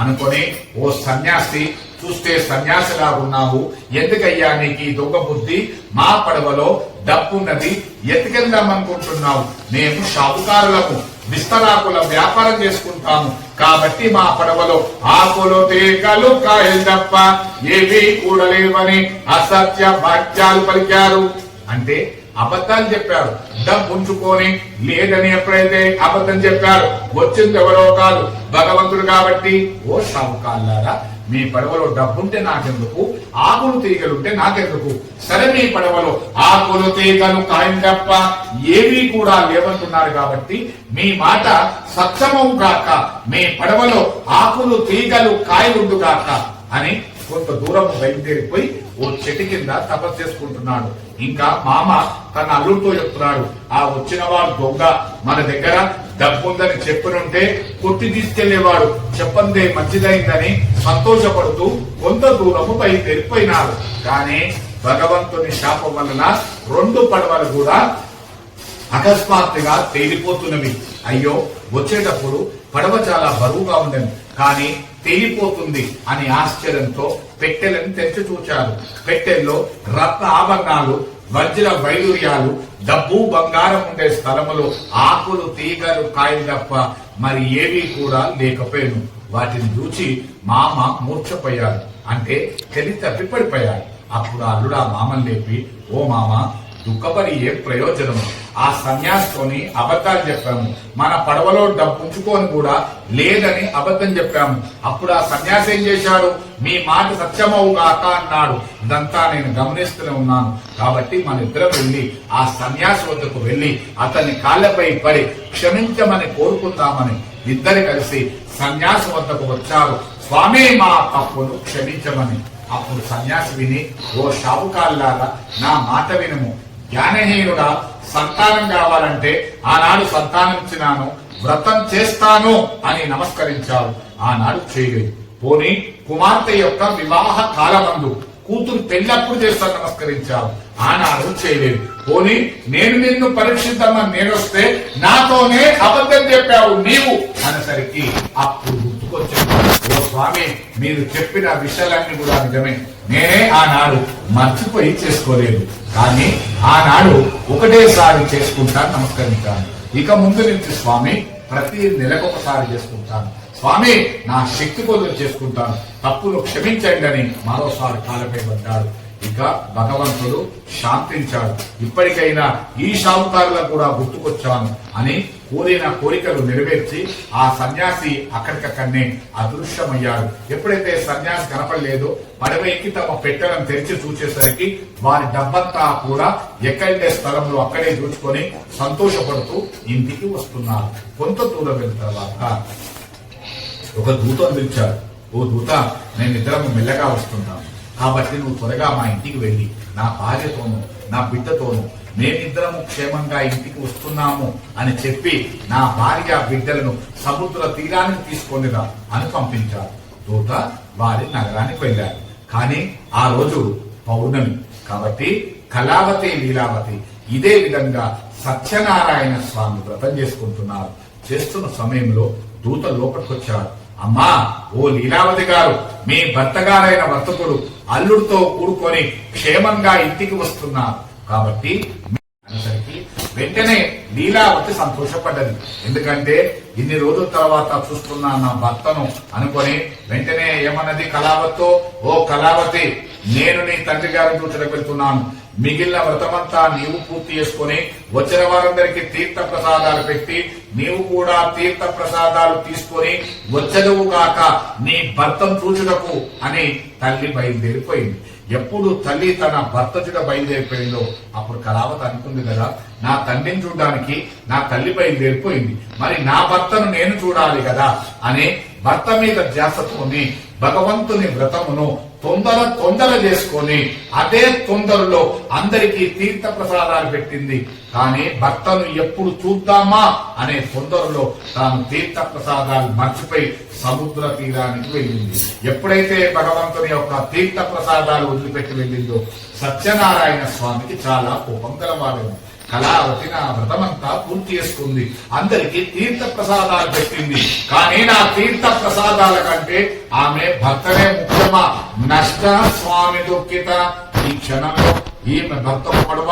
Speaker 1: అనుకొని, ఓ సన్యాసి, చూస్తే సన్యాసిలా ఉన్నావు, ఎందుకయ్యా నీకు ఈ దొంగ బుద్ధి? మా పడవలో డబ్బున్నది, ఎత్తుకెళ్దామనుకుంటున్నావు. మేము షావుకారులము, విస్తరాకుల వ్యాపారం చేసుకుంటాము. కాబట్టి మా పడవలో ఆకులు తీగలు కాయలు తప్ప ఏవి కూడా లేవని అసత్య వాక్యాలు పలికారు. అంటే అబద్ధాలు చెప్పారు. డబ్బు ఉంచుకొని లేదని ఎప్పుడైతే అబద్ధం చెప్పారు, వచ్చింది ఎవరో కాదు భగవంతుడు. కాబట్టి ఓ షావుకారులారా, మీ పడవలో డబ్బుంటే నాకెందుకు, ఆకులు తీగలుంటే నాకెందుకు? సరే, మీ పడవలో ఆకులు తీగలు కాయం తప్ప ఏవీ కూడా లేవంటున్నారు కాబట్టి మీ మాట సత్యమవు గాక, మీ పడవలో ఆకులు తీగలు కాయలుండు గాక అని కొంత దూరం బయలుదేరిపోయి ఓ చెట్టు కింద తపస్సు చేసుకుంటున్నాడు. ఇంకా మామ తన అల్లుడితో చెప్తున్నాడు, ఆ వచ్చిన వాడు దొంగ, మన దగ్గర డబ్బుందని చెప్పనుంటే కొట్టి తీసుకెళ్లేవాడు, చెప్పందే మంచిదైందని సంతోషపడుతూ కొంత దూరము బయలుదేరిపోయినాడు. కానీ భగవంతుని శాపం వలన 2 పడవలు కూడా అకస్మాత్తుగా తేలిపోతున్నవి. అయ్యో, వచ్చేటప్పుడు పడవ చాలా బరువుగా ఉండేది, కానీ తేలిపోతుంది అని ఆశ్చర్యంతో పెట్టెలను తెరిచి చూచారు. పెట్టెల్లో రత్న ఆభరణాలు, వజ్ర వైడూర్యాలు, డబ్బు బంగారం ఉండే స్థలములో ఆకులు తీగలు కాయలు తప్ప మరి ఏవీ కూడా లేకపోయాను. వాటిని చూచి మామ మూర్ఛపోయాడు, అంటే తెలివి తప్పి పడిపోయాడు. అప్పుడు అల్లుడు ఆ మామని లేపి, ఓ మామ, దుఃఖపడి ఏం ప్రయోజనం? ఆ సన్యాసితోని అబద్ధాలు చెప్పాము, మన పడవలో డబ్బు ఉంచుకొని కూడా లేదని అబద్ధం చెప్పాము. అప్పుడు ఆ సన్యాసి ఏం చేశాడు? మీ మాట సత్యమవుగాక అన్నాడు. ఇదంతా నేను గమనిస్తూనే ఉన్నాను. కాబట్టి మన ఇద్దరం వెళ్లి ఆ సన్యాసి వద్దకు వెళ్లి అతని కాళ్లపై పడి క్షమించమని కోరుకుందామని ఇద్దరు కలిసి సన్యాసి వద్దకు వచ్చారు. స్వామి, మా తప్పును క్షమించమని. అప్పుడు సన్యాసి విని, ఓ షావుకారులారా, నా మాట వినుము. జ్ఞానహీనుడా, సంతానం కావాలంటే ఆనాడు సంతానం ఇచ్చినాను, వ్రతం చేస్తాను అని నమస్కరించారు. ఆనాడు చేయలేదు. పోనీ కుమార్తె యొక్క వివాహ కాలమందు కూతురు పెళ్ళప్పుడు చేస్తా నమస్కరించావు, ఆనాడు చేయలేదు. పోనీ నేను నిన్ను పరీక్షిద్దామని నేనొస్తే నాతోనే అబద్ధం చెప్పావు నీవు అనేసరికి అప్పుడు గుర్తుకొచ్చింది, ఓ స్వామి, మీరు చెప్పిన విషయాలన్నీ కూడా నిజమే. నేనే ఆనాడు మర్చిపోయి చేసుకోలేదు, కానీ ఆనాడు ఒకటేసారి చేసుకుంటాను, నమస్కరించాను. ఇక ముందు నుంచి స్వామి ప్రతి నెలకొకసారి చేసుకుంటాను. స్వామి, నా శక్తి కొద్ది చేసుకుంటాను, తప్పులు క్షమించండి అని మరోసారి కాలపై పడ్డాడు. ఇక భగవంతుడు శాంతించాడు. ఇప్పటికైనా ఈ షావుకారులకు కూడా గుర్తుకొచ్చాను అని కోరిన కోరికలు నెరవేర్చి ఆ సన్యాసి అక్కడికక్కడనే అదృశ్యమయ్యాడు. ఎప్పుడైతే సన్యాసి కనపడలేదో పడవ ఎక్కి తమ పెట్టెలను తెరిచి చూసేసరికి వారి డబ్బంతా కూడా ఎక్కడే స్థలంలో అక్కడే చూసుకొని సంతోషపడుతూ ఇంటికి వస్తున్నారు. కొంత దూరం వెళ్ళిన తర్వాత ఒక దూతను పిలిచాడు. ఓ దూత, మేమిద్దరము మెల్లగా వస్తున్నాము కాబట్టి నువ్వు త్వరగా మా ఇంటికి వెళ్ళి నా భార్యతోనూ నా బిడ్డతోనూ మేమిద్దరము క్షేమంగా ఇంటికి వస్తున్నాము అని చెప్పి నా భార్య బిడ్డలను సముద్ర తీరానికి తీసుకొనిరా అని పంపించారు. దూత వారి నగరానికి వెళ్ళారు. కానీ ఆ రోజు పౌర్ణమి కాబట్టి కళావతి లీలావతి ఇదే విధంగా సత్యనారాయణ స్వామి వ్రతం చేసుకుంటున్నారు. చేస్తున్న సమయంలో దూత లోపలికొచ్చాడు. అమ్మా, ఓ లీలావతి గారు, మీ భర్త గారైన వర్తకుడు అల్లుడితో కూడుకొని క్షేమంగా ఇంటికి వస్తున్నారు కాబట్టి అనేసరికి వెంటనే లీలావతి సంతోషపడ్డది. ఎందుకంటే ఇన్ని రోజుల తర్వాత చూస్తున్నా నా భర్తను అనుకొని వెంటనే ఏమన్నది కళావతితో, ఓ కళావతి, నేను నీ తండ్రి గారిని చూచడానికి వెళ్తున్నాను. మిగిలిన వ్రతమంతా నీవు పూర్తి చేసుకుని వచ్చిన వారందరికీ తీర్థ ప్రసాదాలు పెట్టి నీవు కూడా తీర్థ ప్రసాదాలు తీసుకొని వచ్చదువు కాక నీ భర్తను చూచుటకు అని తల్లి బయలుదేరిపోయింది. ఎప్పుడు తల్లి తన భర్త చూడ బయలుదేరిపోయిందో అప్పుడు కళావతి అనుకుంది కదా, నా తండ్రిని చూడడానికి నా తల్లి బయలుదేరిపోయింది, మరి నా భర్తను నేను చూడాలి కదా అనే భర్త మీద ధ్యాసతోని భగవంతుని వ్రతమును తొందర చేసుకొని అదే తొందరలో అందరికీ తీర్థ ప్రసాదాలు పెట్టింది. కానీ భర్తను ఎప్పుడు చూద్దామా అనే తొందరలో తాను తీర్థ ప్రసాదాలు మర్చిపోయి సముద్ర తీరానికి వెళ్ళింది. ఎప్పుడైతే భగవంతుని యొక్క తీర్థ ప్రసాదాలు వదిలిపెట్టి వెళ్ళిందో సత్యనారాయణ స్వామికి చాలా కోపం కలవాలేదు. కళావతి నా వ్రతమంతా పూర్తి చేసుకుంది, అందరికీ తీర్థ ప్రసాదాలు పెట్టింది, కానీ నా తీర్థ ప్రసాదాల కంటే ఆమె భర్తనే ముఖ్యమా? నష్ట స్వామి దుఃఖిత. ఈ క్షణంలో ఈమె భర్త పడవ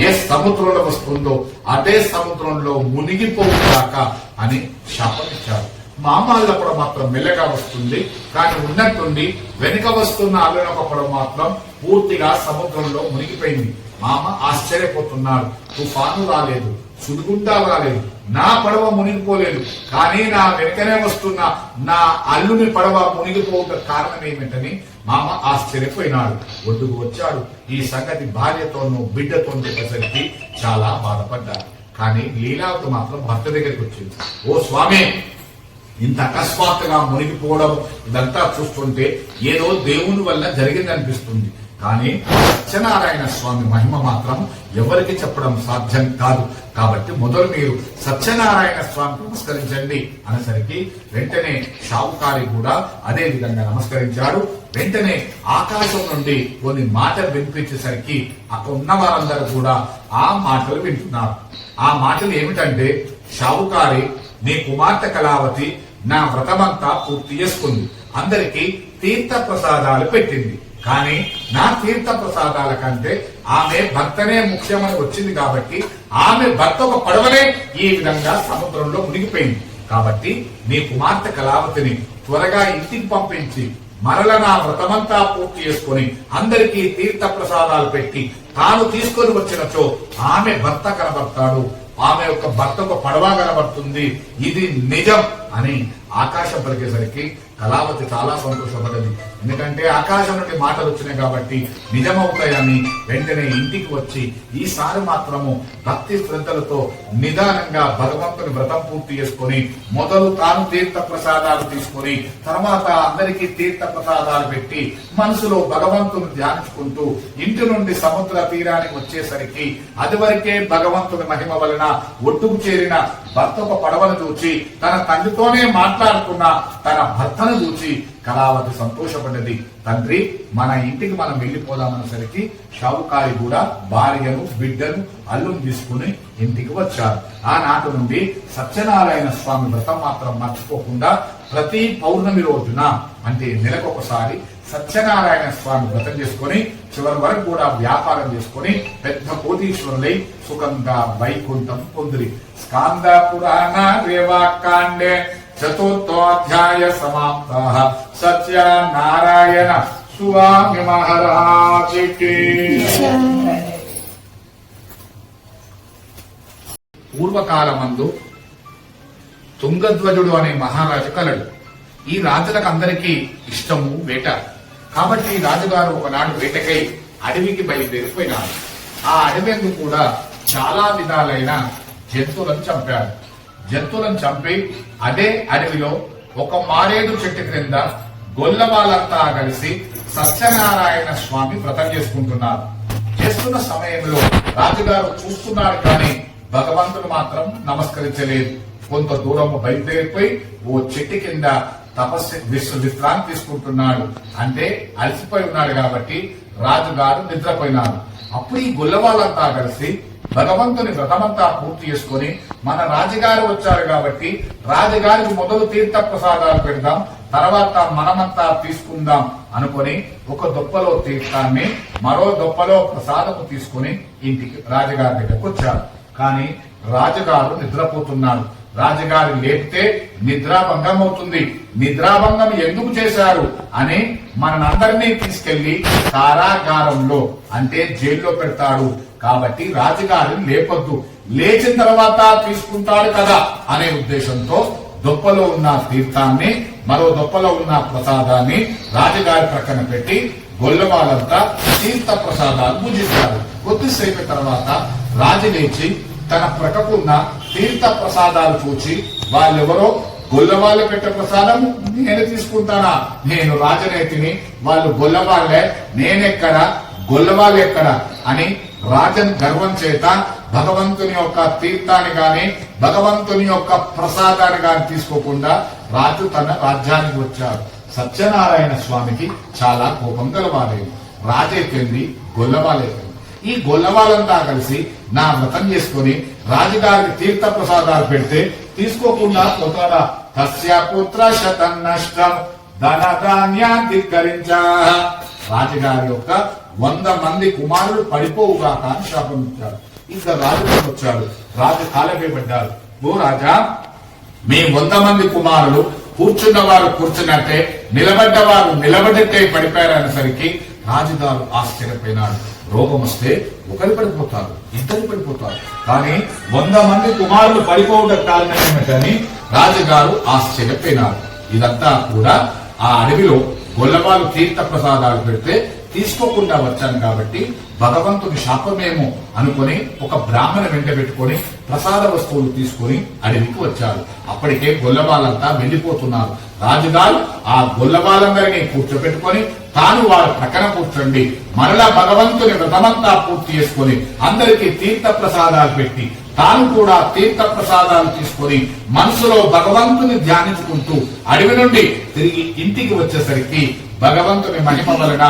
Speaker 1: ఏ సముద్రంలో వస్తుందో అదే సముద్రంలో మునిగిపోయాక అని శాపమిచ్చారు. మామూలు పడవ మాత్రం మెల్లగా వస్తుంది, కానీ ఉన్నట్టుండి వెనుక వస్తున్న అల్లునొక పడవ మాత్రం పూర్తిగా సముద్రంలో మునిగిపోయింది. మామ ఆశ్చర్యపోతున్నాడు. తుఫాను రాలేదు, సుడిగుండా రాలేదు, నా పడవ మునిగిపోలేదు, కానీ నా వెనకనే వస్తున్న నా అల్లుని పడవ మునిగిపోవడం కారణం ఏమిటని మామ ఆశ్చర్యపోయినాడు. ఒడ్డుకు వచ్చాడు. ఈ సంగతి భార్యతోనూ బిడ్డతోనూ చెప్పేసరికి చాలా బాధపడ్డాడు. కానీ లీలావతి మాత్రం భర్త దగ్గరికి వచ్చింది. ఓ స్వామి, ఇంత అకస్మాత్తుగా మునిగిపోవడం ఇదంతా చూస్తుంటే ఏదో దేవుని వల్ల జరిగిందనిపిస్తుంది, కానీ సత్యనారాయణ స్వామి మహిమ మాత్రం ఎవరికి చెప్పడం సాధ్యం కాదు. కాబట్టి మొదలు మీరు సత్యనారాయణ స్వామికి నమస్కరించండి అనేసరికి వెంటనే షావుకారి కూడా అదే విధంగా నమస్కరించాడు. వెంటనే ఆకాశం నుండి కొన్ని మాటలు వినిపించేసరికి అక్కడ ఉన్న వారందరూ కూడా ఆ మాటలు వింటున్నారు. ఆ మాటలు ఏమిటంటే, షావుకారి, నీ కుమార్తె కళావతి నా వ్రతమంతా పూర్తి చేసుకుంది, అందరికీ తీర్థ ప్రసాదాలు పెట్టింది, కానీ నా తీర్థ ప్రసాదాల కంటే ఆమె భర్తనే ముఖ్యమని వచ్చింది కాబట్టి ఆమె భర్త ఒక పడవనే ఈ విధంగా సముద్రంలో మునిగిపోయింది. కాబట్టి నీ కుమార్తె కళావతిని త్వరగా ఇంటికి పంపించి మరల నా వ్రతమంతా పూర్తి చేసుకుని అందరికీ తీర్థ ప్రసాదాలు పెట్టి తాను తీసుకొని వచ్చినచో ఆమె భర్త కనబడతాడు, ఆమె యొక్క భర్త ఒక పడవ కనబడుతుంది, ఇది నిజం అని ఆకాశం పలికేసరికి కళావతి చాలా సంతోషపడ్డది. ఎందుకంటే ఆకాశం నుండి మాటలు వచ్చినాయి కాబట్టి నిజమవుతాయని వెంటనే ఇంటికి వచ్చి ఈసారి మాత్రము భక్తి శ్రద్ధలతో నిదానంగా భగవంతుని వ్రతం పూర్తి చేసుకుని మొదలు తాను తీర్థ ప్రసాదాలు తీసుకుని తర్వాత అందరికీ తీర్థ ప్రసాదాలు పెట్టి మనసులో భగవంతుని ధ్యానించుకుంటూ ఇంటి నుండి సముద్ర తీరానికి వచ్చేసరికి అది వరకే భగవంతుని మహిమ వలన ఒడ్డుకు చేరిన భర్త ఒక పడవను చూచి తన తండ్రితోనే మాట్లాడుతున్న తన భర్తను చూచి కళావతి సంతోషపడ్డది. తండ్రి, మన ఇంటికి మనం వెళ్లిపోదామనేసరికి షావుకారి కూడా భార్యను బిడ్డను అల్లుని తీసుకుని ఇంటికి వచ్చారు. ఆనాటి నుండి సత్యనారాయణ స్వామి వ్రతం మాత్రం మర్చిపోకుండా ప్రతి పౌర్ణమి రోజున అంటే నెలకొకసారి సత్యనారాయణ స్వామి వ్రతం చేసుకుని చివరి వరకు కూడా వ్యాపారం చేసుకుని పెద్ద కోటీశ్వరులై సుఖంగా వైకుంఠం పొందిరి. స్కాంద పురాణ రేవాకాండే చతుర్థోధ్యాయ సమాప్తాః. సత్యనారాయణ స్వామి మహారాజుకి. పూర్వకాలమందు తుంగధ్వజుడు అనే మహారాజు కలడు. ఈ రాజులకు అందరికీ ఇష్టము వేట. కాబట్టి రాజుగారు ఒకనాడు వేటకై అడవికి బయలుదేరిపోయినాడు. ఆ అడవి కూడా చాలా విధాలైన జంతువులను చంపాడు. జంతువులను చంపి అదే అడవిలో ఒక మారేడు చెట్టు క్రింద గొల్లవాళ్ళంతా కలిసి సత్యనారాయణ స్వామి వ్రతం చేసుకుంటున్నారు. చేస్తున్న సమయంలో రాజుగారు చూస్తున్నాడు, కానీ భగవంతుడు మాత్రం నమస్కరించలేదు. కొంత దూరం బయలుదేరిపోయి ఓ చెట్టు కింద విశ్రాంతి తీసుకుంటున్నాడు. అంటే అలసిపోయి ఉన్నాడు కాబట్టి రాజుగారు నిద్రపోయినాడు. అప్పుడు ఈ గొల్లవాళ్ళంతా కలిసి భగవంతుని వ్రతమంతా పూర్తి చేసుకుని మన రాజుగారు వచ్చారు కాబట్టి రాజుగారికి మొదలు తీర్థ ప్రసాదాలు పెడదాం, తర్వాత మనమంతా తీసుకుందాం అనుకుని ఒక దొప్పలో తీర్థాన్ని మరో దొప్పలో ప్రసాదము తీసుకుని ఇంటికి రాజుగారి దగ్గరకు వచ్చారు. కానీ రాజుగారు నిద్రపోతున్నాడు. రాజుగారు లేపితే నిద్రాభంగం అవుతుంది. నిద్రాభంగం ఎందుకు చేశారు అని మనందరినీ తీసుకెళ్లి కారాగారంలో అంటే జైల్లో పెడతాడు. కాబట్టి రాజుగారిని లేపొద్దు, లేచిన తర్వాత తీసుకుంటాడు కదా అనే ఉద్దేశంతో దొప్పలో ఉన్న తీర్థాన్ని మరో దొప్పలో ఉన్న ప్రసాదాన్ని రాజుగారి ప్రక్కన పెట్టి గొల్లవాళ్ళంతా తీర్థ ప్రసాదాలు పూజిస్తారు. కొద్దిసేపు తర్వాత రాజు లేచి తన ప్రక్కకున్న తీర్థ ప్రసాదాలు చూచి వాళ్ళెవరో గొల్లవాళ్ళు పెట్టే ప్రసాదం నేను తీసుకుంటానా, నేను రాజనేతిని, వాళ్ళు గొల్లవాళ్లే, నేనెక్కడ గొల్లవాళ్ళు ఎక్కడ అని రాజన్ గర్వం చేత భగవంతుని యొక్క తీర్థాన్ని గాని భగవంతుని యొక్క ప్రసాదాన్ని గాని తీసుకోకుండా రాజు తన రాజ్యానికి వచ్చాడు. సత్యనారాయణ స్వామికి చాలా కోపం కలవాలేదు. రాజైపోయింది, గొల్లవాళ్ళైపోయింది. ఈ గొల్లవాళ్ళంతా కలిసి నా వ్రతం చేసుకుని రాజుగారికి తీర్థ ప్రసాదాలు పెడితే తీసుకోకుండా పోతాడా. తస్య పుత్ర శతం నష్టం ధనధాన్యాధికరించా. రాజుగారి యొక్క 100 మంది కుమారులు పడిపోవుగాక అని శాపం ఇచ్చాడు. ఇంకా రాజు వచ్చాడు. రాజు కాలవేయబడ్డాడు. ఓ రాజా, మీ 100 మంది కుమారులు కూర్చున్న వారు కూర్చున్నట్టే, నిలబడ్డవారు నిలబడ్డట్టే పడిపోయారనేసరికి రాజుగారు ఆశ్చర్యపోయినాడు. రోగం వస్తే ఒకరు పడిపోతారు, ఇద్దరు పడిపోతారు, కానీ 100 మంది కుమారులు పడిపోవడం కారణం ఏమిటని రాజుగారు ఆశ్చర్యపోయినారు. ఇదంతా కూడా ఆ అడవిలో గొల్లవాళ్ళు తీర్థ ప్రసాదాలు పెడితే తీసుకోకుండా వచ్చాను కాబట్టి భగవంతుని శాపమేమో అనుకుని ఒక బ్రాహ్మణ వెంట పెట్టుకుని ప్రసాద వస్తువులు తీసుకుని అడవికి వచ్చారు. అప్పటికే గొల్లవాళ్ళంతా వెళ్లిపోతున్నారు. రాజుగారు ఆ గొల్లవాళ్ళందరినీ కూర్చోబెట్టుకుని తాను వారి ప్రక్కన కూర్చోండి, మరలా భగవంతుని వ్రతమంతా పూర్తి చేసుకుని అందరికీ తీర్థ ప్రసాదాలు పెట్టి తాను కూడా తీర్థ ప్రసాదాలు తీసుకుని మనసులో భగవంతుని ధ్యానించుకుంటూ అడవి నుండి తిరిగి ఇంటికి వచ్చేసరికి భగవంతుని మహిమ వలన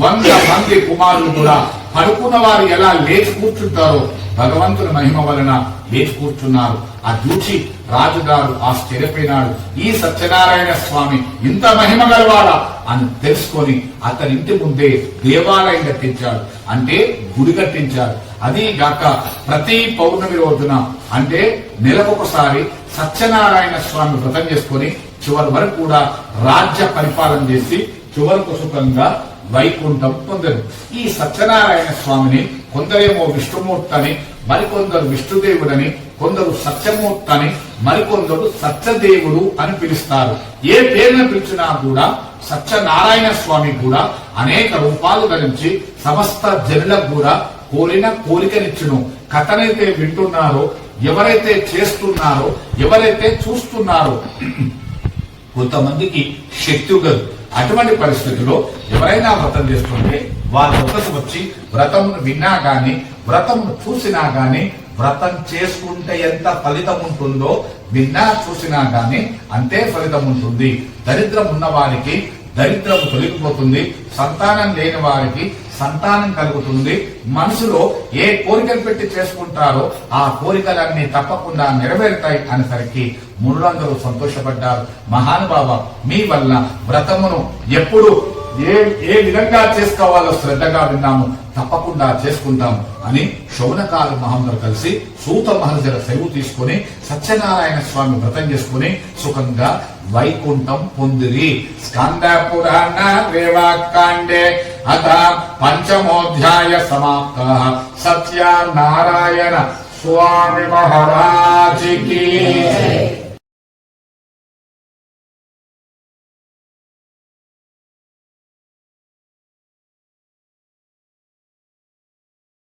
Speaker 1: 100 మంది కుమారులు కూడా పడుకున్న వారు ఎలా లేచి కూర్చుంటారో భగవంతుని మహిమ వలన లేచి కూర్చున్నారు. ఆ చూచి రాజుగారు ఆశ్చర్యపోయినాడు. ఈ సత్యనారాయణ స్వామి ఇంత మహిమ గలవాడా అని తెలుసుకొని అతని ఇంటి ముందే దేవాలయం కట్టించాడు, అంటే గుడి కట్టించాడు. అది గాక ప్రతి పౌర్ణమి రోజున అంటే నెలకొకసారి సత్యనారాయణ స్వామి వ్రతం చేసుకుని చివరి వరకు కూడా రాజ్య పరిపాలన చేసి చివరకు సుఖంగా వైకుంఠం పొందరు. ఈ సత్యనారాయణ స్వామిని కొందరేమో విష్ణుమూర్తి అని, మరికొందరు విష్ణుదేవుడని, కొందరు సత్యమూర్తి అని, మరికొందరు సత్యదేవుడు అని పిలుస్తారు. ఏ పేరును పిలిచినా కూడా సత్యనారాయణ స్వామి కూడా అనేక రూపాలు ధరించి సమస్త జనులకు కూడా కోరిన కోరికనిచ్చును. కథనైతే వింటున్నారో, ఎవరైతే చేస్తున్నారో, ఎవరైతే చూస్తున్నారో కొంతమందికి శక్తి ఉండదు. అటువంటి పరిస్థితుల్లో ఎవరైనా వ్రతం చేస్తుంటే వాళ్ళ వద్దకు వచ్చి వ్రతమును విన్నా గాని, వ్రతమును చూసినా గాని, వ్రతం చేసుకుంటే ఎంత ఫలితం ఉంటుందో విన్నా చూసినా గాని అంతే ఫలితం ఉంటుంది. దరిద్రం ఉన్న వారికి దరిద్రం తొలగిపోతుంది, సంతానం లేని వారికి సంతానం కలుగుతుంది. మనసులో ఏ కోరికలు పెట్టి చేసుకుంటారో ఆ కోరికలన్నీ తప్పకుండా నెరవేరుతాయి అనేసరికి మునులందరూ సంతోషపడ్డారు. మహానుభావ, మీ వల్ల వ్రతమును ఎప్పుడు ఏ విధంగా చేసుకోవాలో శ్రద్ధగా విన్నాము, తప్పకుండా చేసుకుంటాము అని శౌనకాలు మహమ్మద్ కలిసి సూత మహర్జల సెలవు తీసుకుని సత్యనారాయణ స్వామి వ్రతం చేసుకుని సుఖంగా వైకుంఠం పొందిరి. స్కంద పురాణ రేవాకాండే అథ పంచమోధ్యాయ సమాప్త. సత్యనారాయణ స్వామి మహారాజ్ కి